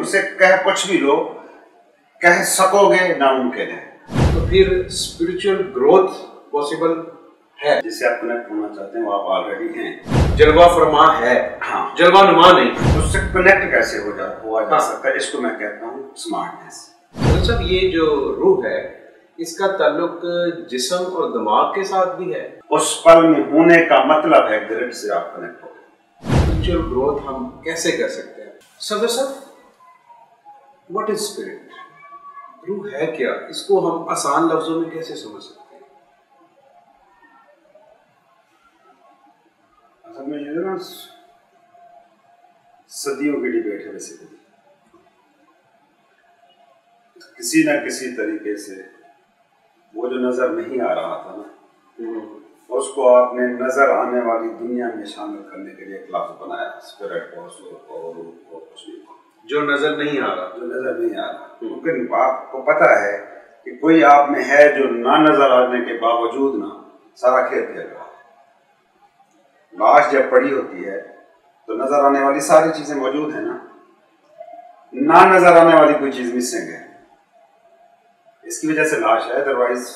उसे कह कुछ भी लो, कह सकोगे नामुमकिन है। तो फिर स्पिरिचुअल ग्रोथ पॉसिबल है? जिससे आप कनेक्ट होना चाहते हैं वो आप ऑलरेडी हैं। जलवा फरमा है, हाँ, जलवा नुमा नहीं। उससे कनेक्ट कैसे हुआ जा सकता है, इसको मैं कहता हूँ स्मार्टनेस। तो सब ये जो रूह है इसका ताल्लुक जिस्म और दिमाग के साथ भी है। उस पल में होने का मतलब है ग्रिड से आप कनेक्ट हो। स्पिरिचुअल ग्रोथ हम कैसे कर सकते हैं? सदर साहब, व्हाट इज स्पिरिट? रूह है क्या? इसको हम आसान लफ्जों में कैसे समझ सकते हैं? असल में ये ना सदियों की डिबेट है। बेसिकली किसी ना किसी तरीके से वो जो नजर नहीं आ रहा था ना, उसको आपने नजर आने वाली दुनिया में शामिल करने के लिए एक लफ्ज बनाया, स्पिरिट को, सोल को, रूह को, कुछ भी को। जो नजर नहीं आ रहा, जो नजर नहीं आ रहा, लेकिन आपको पता है कि कोई आप में है जो ना नजर आने के बावजूद ना सारा खेल खेल रहा है। लाश जब पड़ी होती है तो नजर आने वाली सारी चीजें मौजूद है ना नजर आने वाली कोई चीज मिसिंग है। इसकी वजह से लाश है, अदरवाइज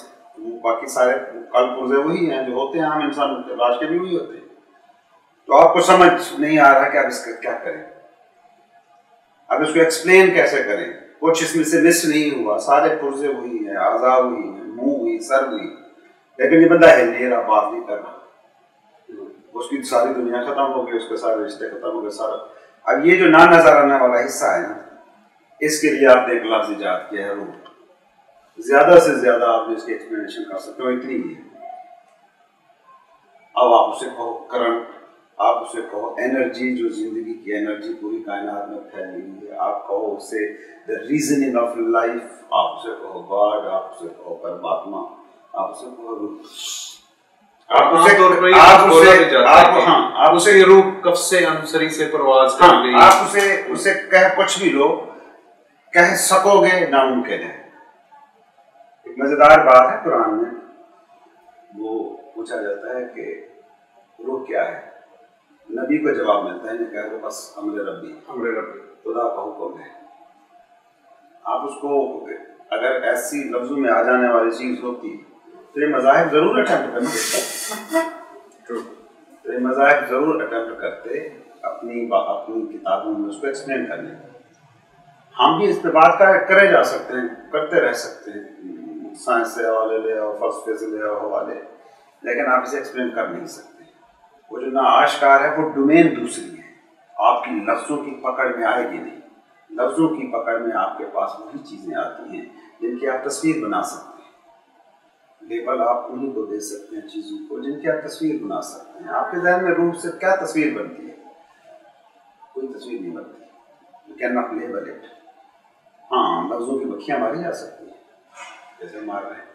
बाकी सारे कल पुर्जे वही हैं जो होते हैं, आम इंसान लाश के भी वही होते हैं। तो आपको समझ नहीं आ रहा कि आप इसका क्या करें, अब इसको एक्सप्लेन कैसे करें। कुछ इसमें से मिस नहीं हुआ, सारे पुर्जे वही हैं, आज़ा वही हैं, मुंह हुई, सर हुई, लेकिन ये बंदा हिल नहीं रहा, बात नहीं कर रहा। उसकी सारी दुनिया खत्म हो गई, उसके सारे रिश्ते खत्म हो गए सारा। अब ये जो ना नजर आने वाला हिस्सा है ना, इसके लिए आपने एक लफ्ज़ इजाद किया है, रूह। ज्यादा से ज्यादा आपने इसकी एक्सप्लेनेशन कर सकते हो, इतनी ही है। अब आप उसे कहो करंट, आप उसे कहो एनर्जी, जो जिंदगी की एनर्जी पूरी कायनात में फैली हुई है, आप कहो उसे द रीजनिंग ऑफ लाइफ, आप उसे कहो गॉड, आप उसे कहो परमात्मा, आप उसे कहो रूह। आप उसे ये रूह कफ से अंसरी से परवाज कर गई। आप उसे कह कुछ भी लो, कह सकोगे नामुमकिन है। एक मजेदार बात है कुरान में, वो पूछा जाता है कि रूह क्या है, नबी को जवाब मिलता है, नहीं कह रहे बस अमर रब्बी, खुदा का हुक्म है। आप उसको अगर ऐसी लफ्जों में आ जाने वाली चीज होती तो ये मज़ाहिब जरूर अटेम्प्ट करते अपनी किताबों में उसको एक्सप्लेन करने। हम भी इस पर बात करे जा सकते हैं, करते रह सकते हैं, साइंस से हवाले ले आओ, फलसफे से ले आओ हवाले, लेकिन आप इसे एक्सप्लेन कर नहीं सकते। वो जो ना आश्कार है वो डोमेन दूसरी है, आपकी लफ्जों की पकड़ में आएगी नहीं। लफ्जों की पकड़ में आपके पास वही चीजें आती हैं जिनकी आप तस्वीर बना सकते हैं। लेबल आप उन्हीं को दे सकते हैं चीजों को जिनकी आप तस्वीर बना सकते हैं। आपके ज़हन में रूह से क्या तस्वीर बनती है? कोई तस्वीर नहीं बनती। You can not label it. हाँ, लफ्जों की बखियां मारी जा सकती है, जैसे मार रहे हैं।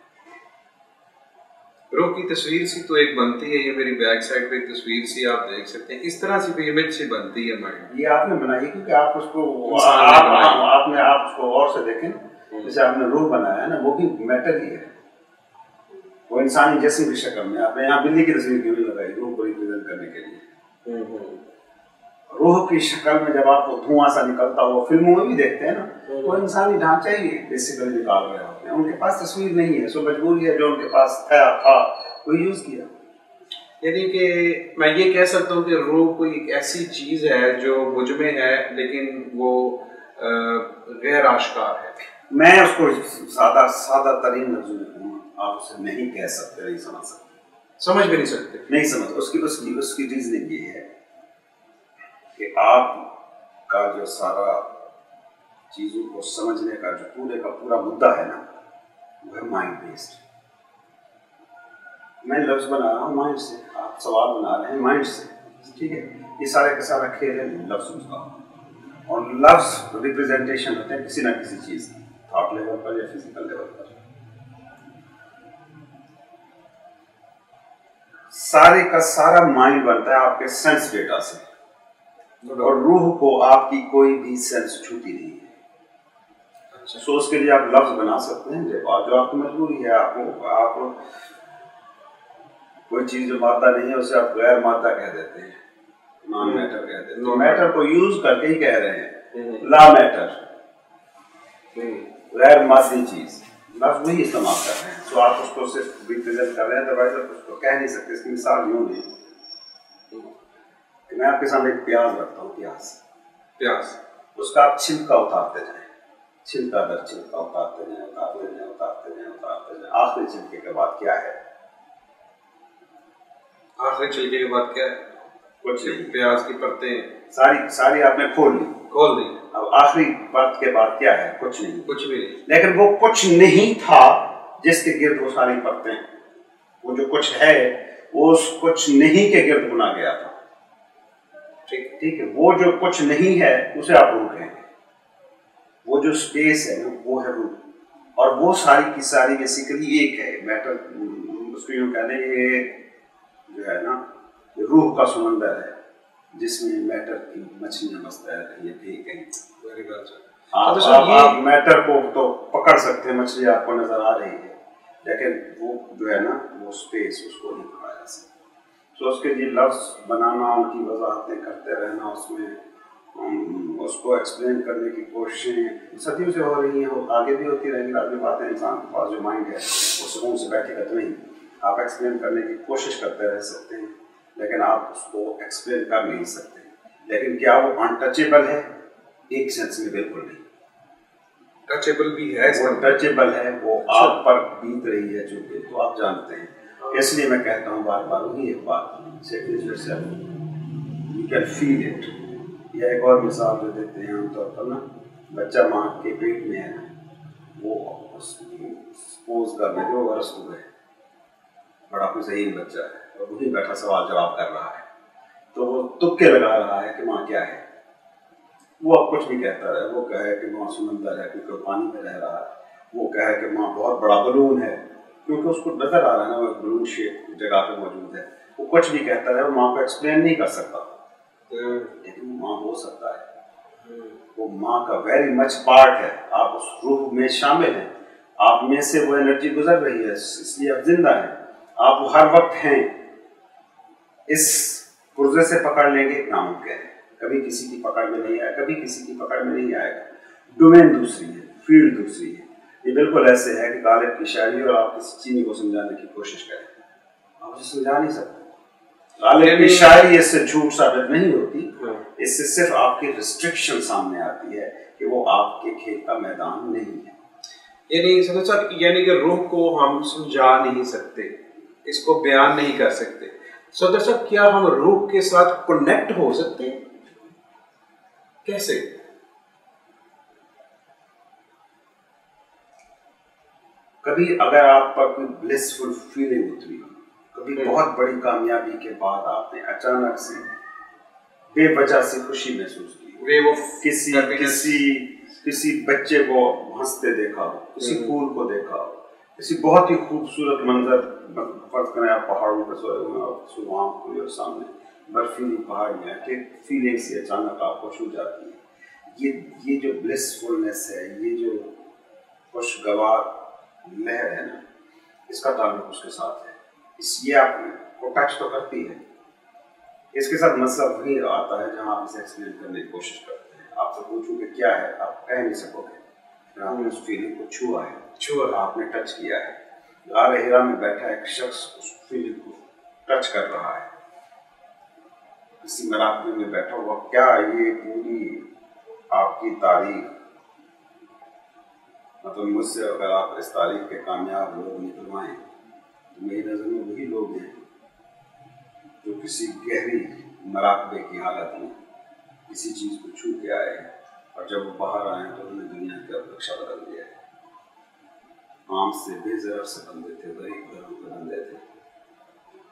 रूह की तस्वीर सी तो एक बनती है, ये मेरी बैक साइड पे एक तस्वीर सी आप देख सकते हैं, इस तरह से इमेज से बनती है माइंड। ये आपने बनाई क्योंकि आप उसको आप उसको और से देखें। जैसे आपने रूह बनाया है ना, वो भी मेटल ही है, वो इंसानी जिस्म की शक्ल में। आपने यहाँ बिल्ली की तस्वीर क्यों नहीं लगाई रूह को रिप्रेजेंट करने के लिए? रूह की शक्ल में जब आपको धुआं सा निकलता हुआ फिल्मों में भी देखते हैं ना, वो इंसानी ढांचा ही बेसिकली निकाल रहे होते हैं। उनके पास तस्वीर नहीं है, सो मजबूरी है जो उनके पास था वो यूज किया। यानी कि मैं ये कह सकता हूँ कि रूह कोई एक ऐसी चीज है जो मुझ में है लेकिन वो गैर आश्कार है। मैं उसको सादा तरीन लफ्ज़ों में कहूँगा, आप उसे नहीं कह सकते, नहीं समझ सकते, समझ भी नहीं सकते, नहीं समझ। उसकी रीजनिंग ये है कि आपका जो सारा चीजों को समझने का जो पूरे का पूरा मुद्दा है ना, वो है माइंड बेस्ड। मैं लफ्ज बना रहा हूँ माइंड से, आप सवाल बना रहे हैं माइंड से, ठीक है? ये सारे का सारा खेल है लफ्जों का, और लफ्ज रिप्रेजेंटेशन होते हैं किसी ना किसी चीज की, थॉट लेवल पर या फिजिकल लेवल पर। सारे का सारा माइंड बनता है आपके सेंस डेटा से, और रूह को आपकी कोई भी सेंस छूती नहीं है। अच्छा, सो उसके लिए आप लफ्ज बना सकते हैं जो आपकी मजबूरी है। आप कोई चीज जो मादा नहीं है उसे आप गैर मादा कह देते हैं, नॉन मैटर कह देते हैं। मैटर को यूज करके ही कह रहे हैं ला मैटर, गैर मादी चीज, लफ्ज वही इस्तेमाल कर रहे हैं, तो आप उसको सिर्फ रिप्रेजेंट कर रहे हैं, अदरवाइज आप उसको कह नहीं सकते। इसकी मिसाल यूँ नहीं कि मैं आपके सामने एक प्याज रखता हूँ, प्याज उसका आप छिलका उतारते जाएं, छिलका दर छिलका उतारते जाएं, उतारते जाएं, उतारते जाएं, उतारते जाएं, आखिरी छिलके के बाद क्या है? आखिरी छिलके के बाद क्या है? कुछ नहीं। प्याज की परतें सारी आपने खोल दी। अब आखिरी परत के बाद क्या है? कुछ नहीं, कुछ भी नहीं। लेकिन वो कुछ नहीं था जिसके गिर्द वो सारी परतें, वो जो कुछ है वो उस कुछ नहीं के गिर्द बुना गया था। ठीक है, वो जो कुछ नहीं है उसे आप रूह कहेंगे, वो जो स्पेस है ना वो है रूह, और वो सारी की सारी बेसिकली एक है मैटर। उसको यूँ कहने, ये जो है ना रूह का समंदर है जिसमें मैटर की मछलियां मस्त है, ये भी कहीं आप मैटर को तो पकड़ सकते हैं, मछली आपको नजर आ रही है, लेकिन वो जो है ना वो स्पेस, उसको नहीं पकड़ा जा सकता। तो उसके लिए लफ्ज़ बनाना, उनकी वजाहतें करते रहना, उसमें उसको एक्सप्लेन करने की कोशिशें सदियों से हो रही हैं, आगे भी होती रहेंगी। आगे बातें, इंसान के पास जो माइंड है वो सुकून से बैठेगा तो नहीं, आप एक्सप्लेन करने की कोशिश करते रह सकते हैं, लेकिन आप उसको एक्सप्लेन कर नहीं सकते। लेकिन क्या वो अनटचेबल है? एक सेंस में बिल्कुल नहीं। टचेबल भी है, वो टचेबल है, वो आप पर बीत रही है चूंकि, तो आप जानते हैं। इसलिए मैं कहता हूँ बार बार वही एक बात, यू कैन फील इट। या एक और मिसाल जो देते हैं आमतौर पर ना, बच्चा माँ के पेट में है ना, वो सपोज कर लें 2 वर्ष हो गए, बड़ा कुछ सही बच्चा है और वही बैठा सवाल जवाब कर रहा है, तो वो तुक्के लगा रहा है कि माँ क्या है। वो अब कुछ भी कहता है, वो कहे कि माँ समंदर है क्योंकि पानी में रह रहा है, वो कहे कि माँ बहुत बड़ा बलून है क्योंकि उसको नजर आ रहा है ना वो बलून शेप जगह पे मौजूद है। वो कुछ भी कहता है, वो माँ को एक्सप्लेन नहीं कर सकता, लेकिन वो माँ हो सकता है। वो माँ का वेरी मच पार्ट है, आप उस रूह में शामिल हैं, आप में से वो एनर्जी गुजर रही है, इसलिए आप जिंदा हैं, आप वो हर वक्त हैं। इस पुर्जे से पकड़ लेंगे नामुमकिन है, कभी किसी की पकड़ में नहीं आएगा, कभी किसी की पकड़ में नहीं आएगा। डोमेन दूसरी है, फील्ड दूसरी है। ये बिल्कुल ऐसे है कि गालिब की शायरी और आप किसी चीनी को समझाने की कोशिश करें, आप उसे समझा नहीं सकते। गालिब की शायरी इससे झूठ साबित नहीं होती, इससे सिर्फ आपकी रिस्ट्रिक्शन सामने आती है कि वो आपके खेल का मैदान नहीं है। यानी कि रूह को हम समझा नहीं सकते, इसको बयान नहीं कर सकते। सदर साहब, क्या हम रूह के साथ कनेक्ट हो सकते हैं? कैसे? कभी अगर आप पर कोई ब्लिसफुल फीलिंग उतरी, कभी बहुत बड़ी कामयाबी के बाद आपने अचानक से बेवजह से खुशी महसूस की, वो किसी बच्चे को हंसते देखा हो, किसी फूल को देखा हो, किसी बहुत ही खूबसूरत मंजर, फर्ज करें आप पहाड़ों पर सोए हुए और सुबह खुली और सामने बर्फीली पहाड़ियाँ के फीलिंग से अचानक आपको छू जाती है। ये जो ब्लिसफुलनेस है, ये जो खुशगवार लहर है ना, इसका ताल्लुक उसके साथ है, ये आपको टच तो करती है। इसके साथ मसला वही आता है जहाँ आप इसे एक्सप्लेन करने की कोशिश करते हैं। आपसे पूछूं कि क्या है, आप कह नहीं सकोगे, आपने उस फीलिंग को छुआ है, आपने टच किया है। गार हिरा में बैठा एक शख्स उस फीलिंग को टच कर रहा है, किसी मराकबे में बैठा हुआ, क्या ये पूरी आपकी तारीख, मतलब मुझसे अगर आप इस तारीख के कामयाब लोग निकलवाएं तो मेरी नज़र में वही लोग हैं जो किसी गहरी मराकबे की हालत में किसी चीज़ को छू के आए हैं, और जब वो बाहर आए तो उन्होंने दुनिया का नक्शा बदल दिया है। आम से बेज़रर से बंदे थे, गरीब घरों के बंदे थे,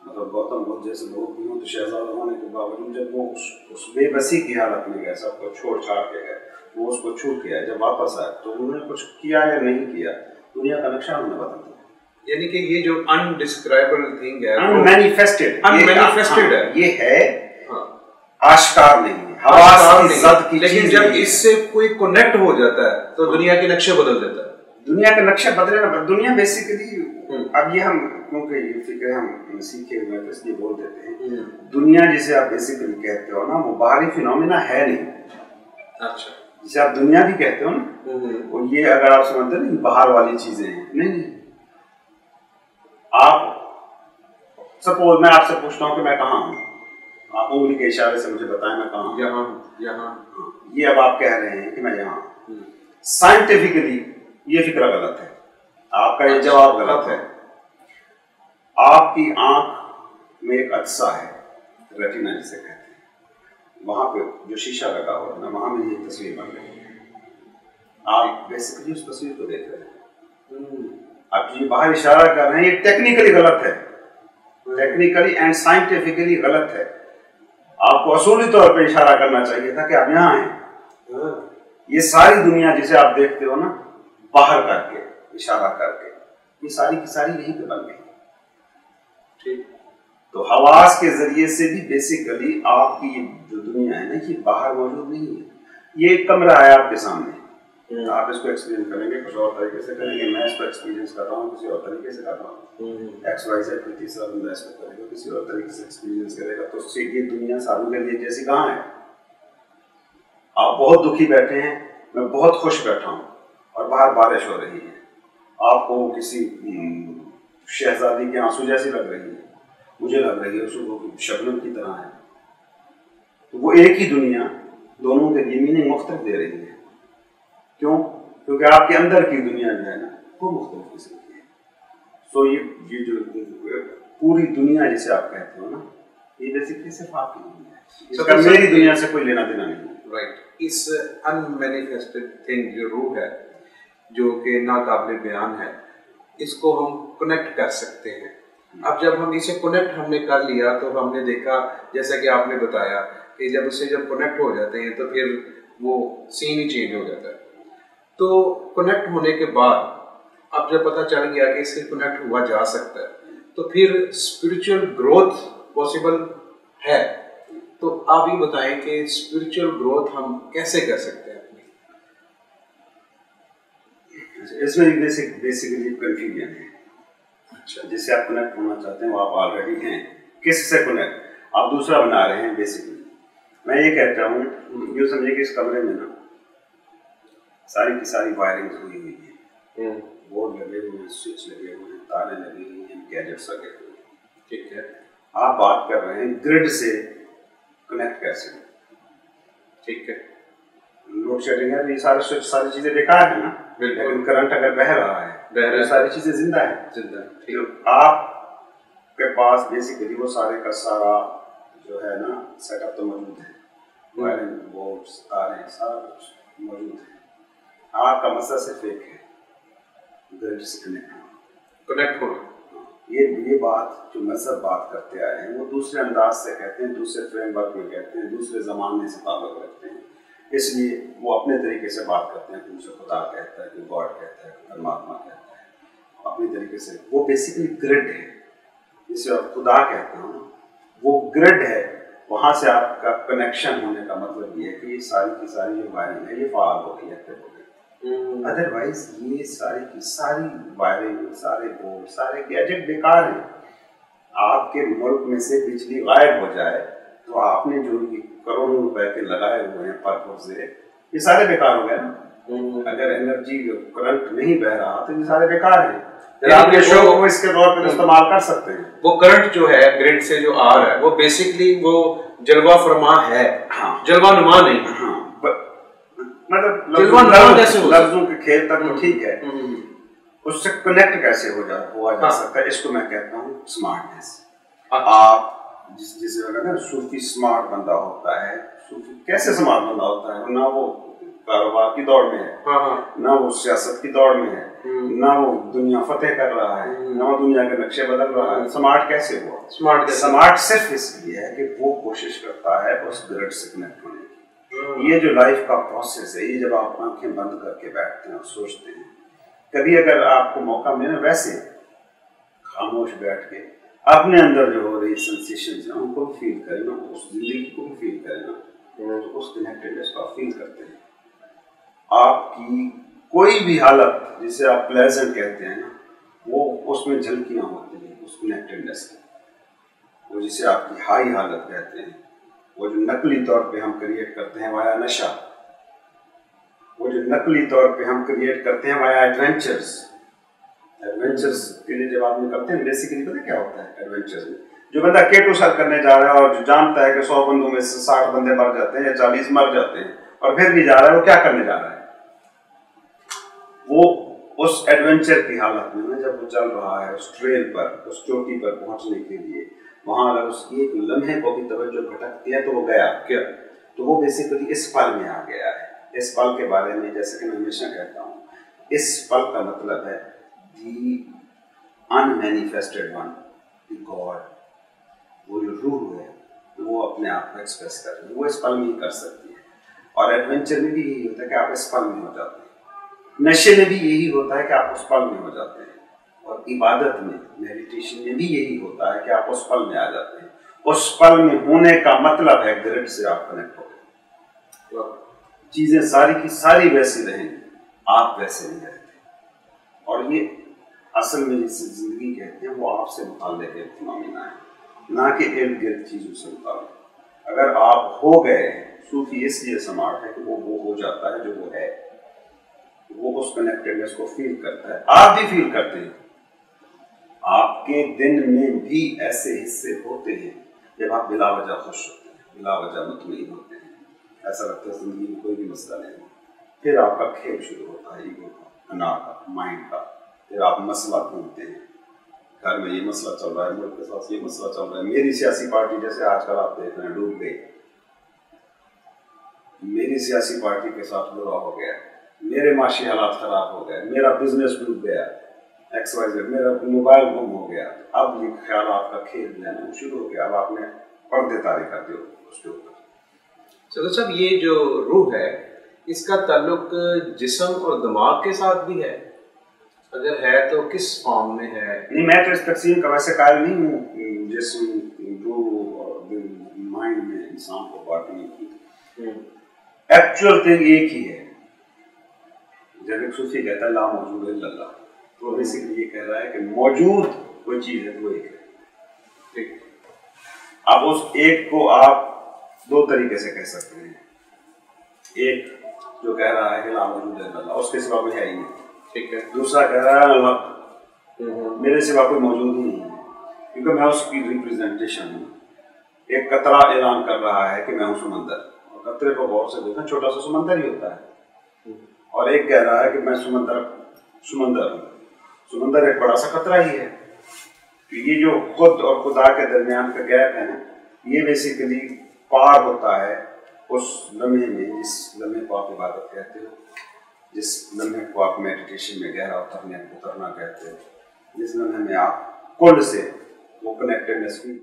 मतलब गौतम बुद्ध जैसे लोग भी हों तो शहजादा होने के बावजूद जब वो उस बेबसी की हालत में गए, सबको छोड़ छाड़ के गए, वो उसको छू के आए, जब वापस आए तो उन्होंने कुछ किया या नहीं किया, दुनिया का नक्शा उन्होंने बदल दिया। यानी कि ये जो अनडिस्क्राइबल थिंग है, अनमैनिफेस्टेड है, ये है, आश्कार नहीं है, हवास की ज़द की, लेकिन जब इससे कोई कनेक्ट हो जाता है तो दुनिया के नक्शे बदल देता है। दुनिया का नक्शा बदले ना, दुनिया बेसिकली, अब ये हम क्योंकि ये फिक्र हम सीखे हुए तो इसलिए बोल देते हैं, दुनिया जिसे आप बेसिकली कहते हो ना, वो बाहरी फिनोमिना है नहीं। अच्छा, जिसे आप दुनिया भी कहते हो ना, और ये अगर आप समझते हैं ना बाहर वाली चीजें हैं, नहीं, आप सपोज मैं आपसे पूछता हूँ कि मैं कहाँ हूँ, आप उंगली के इशारे से मुझे बताएं मैं कहाँ हूँ। यहाँ। ये अब आप कह रहे हैं कि मैं यहाँ हूँ। साइंटिफिकली ये फिक्र गलत है, आपका ये जवाब गलत है। आपकी आंख में एक अज्जा है, रेटिना जिसे कहते हैं, वहां पे जो शीशा लगा हुआ है ना, वहां में ये तस्वीर बन रही है। आप बेसिकली उस तस्वीर को देख रहे हैं। आप ये बाहर इशारा कर रहे हैं, ये टेक्निकली गलत है, टेक्निकली एंड साइंटिफिकली गलत है। आपको असूली तौर पे इशारा करना चाहिए था कि आप यहाँ हैं। ये सारी दुनिया जिसे आप देखते हो ना, बाहर करके इशारा करके, ये सारी की सारी यहीं पे बन गई। ठीक, तो हवास के जरिए से भी बेसिकली आपकी ये जो दुनिया है ना, ये बाहर मौजूद नहीं है। ये एक कमरा है आपके सामने, आप इसको एक्सपीरियंस करेंगे कुछ और तरीके से करेंगे, मैं इसको एक्सपीरियंस कर रहा हूँ किसी और तरीके से कर रहा हूँ, एक्स वाई जेड कोई तीसरा बंदा इसको करेगा किसी और तरीके से एक्सपीरियंस करेगा। तो उससे ये दुनिया सालों के लिए जैसी कहाँ है। आप बहुत दुखी बैठे हैं, मैं बहुत खुश बैठा हूँ और बाहर बारिश हो रही है, आपको किसी शहजादी के आंसू जैसी लग रही है, मुझे लग रही है सुबह की शबनम की तरह है। तो वो एक ही दुनिया दोनों के लिए मीनिंग मुख्तलिफ दे रही है। क्यों? क्योंकि आपके अंदर की दुनिया जो है ना, वो मुख्तलिफ किस्म की है। सो ये जो पूरी दुनिया जिसे आप कहते हो ना, ये बेसिकली सिर्फ आपकी दुनिया है, इसका मेरी दुनिया से कोई लेना देना नहीं। राइट, इस अनमैनिफेस्टेड थिंग जो रूह है, जो कि नाकाबिल बयान है, इसको हम कनेक्ट कर सकते हैं। अब जब हम इसे कनेक्ट हमने कर लिया तो हमने देखा, जैसा कि आपने बताया कि जब उससे कनेक्ट हो जाते हैं तो फिर वो सीन ही चेंज हो जाता है। तो कनेक्ट होने के बाद अब जब पता चल गया कि इससे कनेक्ट हुआ जा सकता है, तो फिर स्पिरिचुअल ग्रोथ पॉसिबल है। तो आप ये बताएं कि स्पिरिचुअल ग्रोथ हम कैसे कर सकते हैं अपनी? इसमें बेसिकली कंफ्यूजन है। अच्छा, जिससे आप कनेक्ट होना चाहते हैं वो आप ऑलरेडी हैं, किससे कनेक्ट आप दूसरा बना रहे हैं। बेसिकली मैं ये कहता हूँ, यूँ समझिए कि इस कमरे में ना सारी की सारी वायरिंग हुई हुई है, बोर्ड लगे हुए हैं, स्विच लगे हुए हैं, तारे लगे हुए हैं, गैजेट्स लगे हुए हैं। ठीक है, आप बात कर रहे हैं ग्रिड से कनेक्ट कैसे। ठीक है, लोड शेडिंग है, ये सारे स्विच सारी चीजें बेकार है ना, लेकिन करंट अगर बह रहा है तो सारी चीजें जिंदा है। तो आपके पास बेसिकली वो सारे का सारा जो है ना सेटअप तो मौजूद है, वायरिंग बोर्ड्स तारें सारा कुछ मौजूद है। आपका मसला सिर्फ एक है, ग्रिड से कनेक्ट होना। ये बात जो मजहब बात करते आए हैं वो दूसरे अंदाज से कहते हैं, दूसरे फ्रेमवर्क में कहते हैं, दूसरे ज़माने से ताल्लुक़ रखते हैं, इसलिए वो अपने तरीके से बात करते हैं। तुमसे खुदा कहता है, कोई गॉड कहता है, कोई परमात्मा कहता है, अपनी तरीके से। वो बेसिकली ग्रिड है, जिसे आप खुदा कहते हो, वो ग्रिड है। वहाँ से आपका कनेक्शन होने का मतलब ये है कि ये सारी की सारी जो वायरिंग है ये फाल हो गई, एक्टिव हो गई। अदरवाइज ये सारी की सारी वायरिंग, सारे बोर्ड, सारे गैजेट बेकार हैं। आपके मुल्क में से बिजली गायब हो जाए तो आपने जो करोड़ों रुपए के लगाए हुए हैं पर्पज से, ये सारे बेकार हो गए ना। अगर एनर्जी करंट नहीं बह रहा तो ये सारे बेकार हैं। आप ये शो को इसके तौर पर इस्तेमाल कर सकते हैं। वो करंट जो है ग्रिड से जो आ रहा है वो बेसिकली वो जलवा फरमा है, हाँ, जलवा नुमा नहीं। हाँ, मतलब लफ्जों के खेल तक तो ठीक है, उससे कनेक्ट कैसे हुआ जा सकता है, इसको मैं कहता हूँ स्मार्टनेस। आप जिसे ना सूफी स्मार्ट बंदा होता है, सूफी कैसे स्मार्ट बंदा होता है, ना वो कारोबार की दौड़ में है, ना वो सियासत की दौड़ में है, ना वो दुनिया फतेह कर रहा है, ना वो दुनिया के नक्शे बदल रहा है। स्मार्ट कैसे हुआ? स्मार्ट सिर्फ इसलिए है कि वो कोशिश करता है उस ग्रिड से कनेक्ट होने की। ये जो लाइफ का प्रोसेस है, ये जब आप आंखें बंद करके बैठते हैं और सोचते हैं, कभी अगर आपको मौका मिले वैसे खामोश बैठ के अपने अंदर जो हो रही सेंसेशंस हैं उनको भी फील करें ना, उस जिंदगी को भी फील करें ना, तो उस कनेक्टेडनेस को आप फील करते हैं। आपकी कोई भी हालत जिसे आप प्लेजेंट कहते हैं ना, वो उसमें झलकियाँ होती हैं उस कनेक्टेडनेस की। वो जिसे आपकी हाई हालत कहते हैं, वो जो नकली तौर पे हम क्रिएट करते हैं वाया नशा, नकली तौर पे हम क्रिएट करते हैं वाया एडवेंचर्स। एडवेंचर्स के लिए जब आप निकलते हैं, बेसिकली पता क्या होता है एडवेंचर्स में? जो बंदा केटोसार करने जा रहा है और जो जानता है कि 100 बंदों में से 60 बंदे मर जाते हैं या 40 मर जाते हैं और फिर भी जा रहा है, वो क्या करने जा रहा है? वो उस एडवेंचर की हालत में ना, जब वो चल रहा है उस ट्रेल पर, उस चोटी पर पहुंचने के लिए, वहां अगर उसकी एक लम्हे को भी तवज्जो भटकती है तो वो गया क्या? तो वो बेसिकली इस पल में आ गया है। इस पल के बारे में जैसे कि मैं हमेशा कहता हूँ, इस पल का मतलब है दी अनमैनिफेस्टेड वन, दी गॉड। वो जो रूह है वो अपने आप को एक्सप्रेस कर रही है, वो इस पल में ही कर सकती है। और एडवेंचर में भी यही होता है कि आप इस पल में हो जाते हैं। नशे में भी यही होता है कि आप उस पल में हो जाते हैं। और इबादत में, मेडिटेशन में भी यही होता है कि आप उस पल में आ जाते हैं। उस पल में होने का मतलब है ग्रिड से आप कनेक्ट हो गए। तो चीजें सारी की सारी वैसी रहेंगी, आप वैसे नहीं रहते। और ये असल में जिसे जिंदगी कहते हैं वो आपसे मुताल्लिक़ एक फिनोमेना है, ना कि इर्द गिर्द चीजों से मुताल्लिक़। अगर आप हो गए, सूफी इसलिए स्मार्ट है कि वो हो जाता है जो वो है, वो उस कनेक्टेडनेस को फील करता है। आप भी फील करते हैं। आपके दिन में भी ऐसे हिस्से होते हैं जब आप बिला वजह खुश होते हैं, बिला वजह मुतमईन होते हैं, ऐसा लगता है जिंदगी में कोई भी मसला नहीं। फिर आपका खेल शुरू होता है ईगो का, अना का, माइंड का। फिर आप मसला ढूंढते हैं, घर में ये मसला चल रहा है, मुल्क के साथ ये मसला चल रहा है, मेरी सियासी पार्टी जैसे आजकल आप देख रहे हैं डूब गई, मेरी सियासी पार्टी के साथ बुरा हो गया, मेरे माशी हालात खराब हो गए, मेरा बिजनेस डूब गया, XYZ, मेरा मोबाइल गुम हो गया। अब ये ख्याल आपका खेल जो है ना शुरू हो गया। अब आपने पर्दे तारे कर दिए उसके ऊपर। तो साहब ये जो रूह है इसका ताल्लुक जिस्म और दिमाग के साथ भी है? अगर है तो किस फॉर्म में है? नहीं, मैं तो इस तकसीम का वैसे कायल नहीं हूँ जिस्म, रूह और माइंड में इंसान को बांटने की। एक्चुअल थिंग एक ही है। जब एक सूफी कहता है ला मौजूद इल्लल्लाह, तो बेसिकली ये कह रहा है कि मौजूद कोई चीज है तो एक है। ठीक, अब उस एक को आप दो तरीके से कह सकते हैं। एक जो कह रहा है कि ला मौजूद इल्लल्लाह, उसके सिवा कोई है ही नहीं। ठीक है। दूसरा कह रहा है अल्लाह, मेरे सिवा कोई मौजूद ही नहीं है, क्योंकि मैं उसकी रिप्रेजेंटेशन हूँ। एक कतरा ऐलान कर रहा है कि मैं हूँ समंदर, और कतरे को गौर से देखा छोटा सा समंदर ही होता है। और एक कह रहा है कि मैं समंदर हूँ, समंदर एक बड़ा सा कतरा ही है। तो ये जो खुद और खुदा के दरमियान का गैप है ना, ये बेसिकली पार होता है उस लम्हे में, जिस लम्हे को आप इबादत कहते हो, जिस लम्हे को आप मेडिटेशन में गहरा उतरना कहते हो, जिस लम्हे में आप कुल से वो कनेक्टेडनेस फील